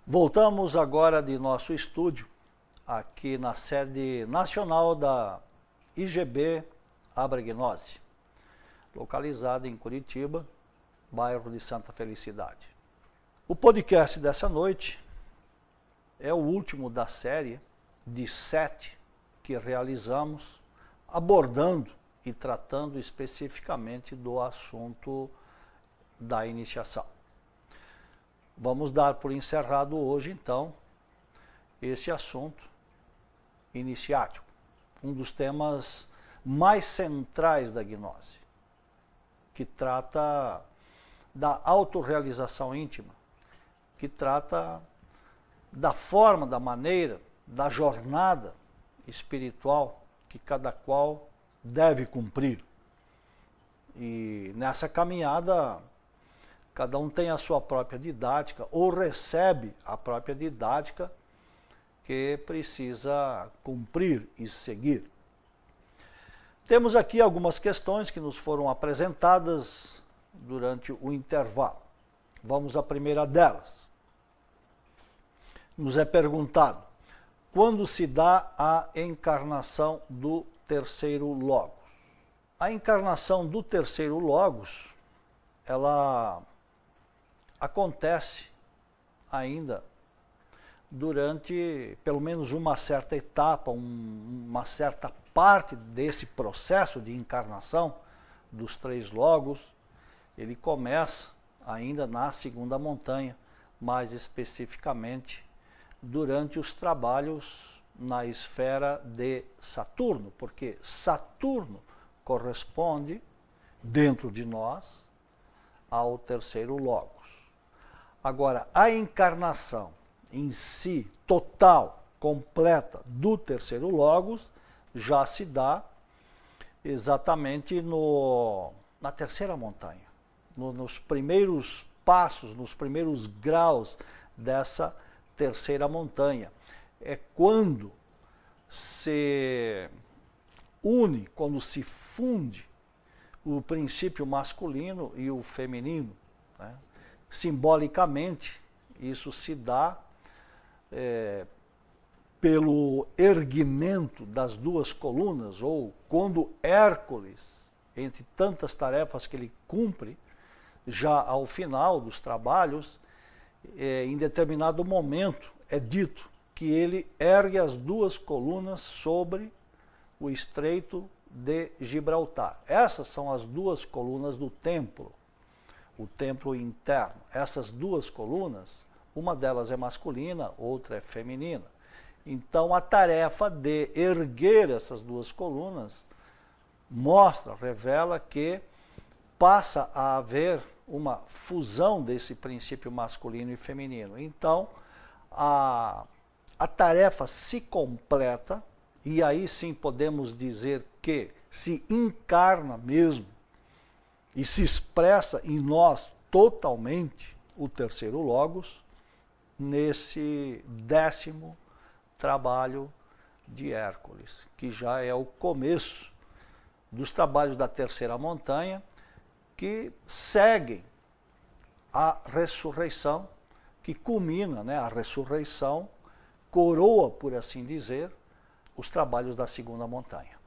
Voltamos agora de nosso estúdio, aqui na sede nacional da IGB Abragnose, localizada em Curitiba, bairro de Santa Felicidade. O podcast dessa noite é o último da série de 7 que realizamos, abordando e tratando especificamente do assunto da iniciação. Vamos dar por encerrado hoje, então, esse assunto iniciático, um dos temas mais centrais da gnose, que trata da autorrealização íntima, que trata da forma, da maneira, da jornada espiritual que cada qual deve cumprir. E nessa caminhada, cada um tem a sua própria didática ou recebe a própria didática que precisa cumprir e seguir. Temos aqui algumas questões que nos foram apresentadas durante o intervalo. Vamos à primeira delas. Nos é perguntado: quando se dá a encarnação do terceiro logos? A encarnação do terceiro logos, ela acontece ainda durante pelo menos uma certa etapa, uma certa parte desse processo de encarnação dos 3 logos. Ele começa ainda na segunda montanha, mais especificamente durante os trabalhos na esfera de Saturno, porque Saturno corresponde, dentro de nós, ao terceiro logos. Agora, a encarnação em si, total, completa, do terceiro logos, já se dá exatamente na terceira montanha, nos primeiros passos, nos primeiros graus dessa terceira montanha. É quando se une, quando se funde o princípio masculino e o feminino, né? Simbolicamente, isso se dá pelo erguimento das 2 colunas, ou quando Hércules, entre tantas tarefas que ele cumpre, já ao final dos trabalhos, em determinado momento é dito que ele ergue as 2 colunas sobre o Estreito de Gibraltar. Essas são as 2 colunas do templo, o templo interno. Essas 2 colunas, uma delas é masculina, outra é feminina. Então a tarefa de erguer essas 2 colunas mostra, revela que passa a haver uma fusão desse princípio masculino e feminino. Então a tarefa se completa, e aí sim podemos dizer que se encarna mesmo e se expressa em nós totalmente o terceiro logos nesse 10º trabalho de Hércules, que já é o começo dos trabalhos da terceira montanha, que seguem a ressurreição, que culmina, né, a ressurreição, coroa, por assim dizer, os trabalhos da segunda montanha.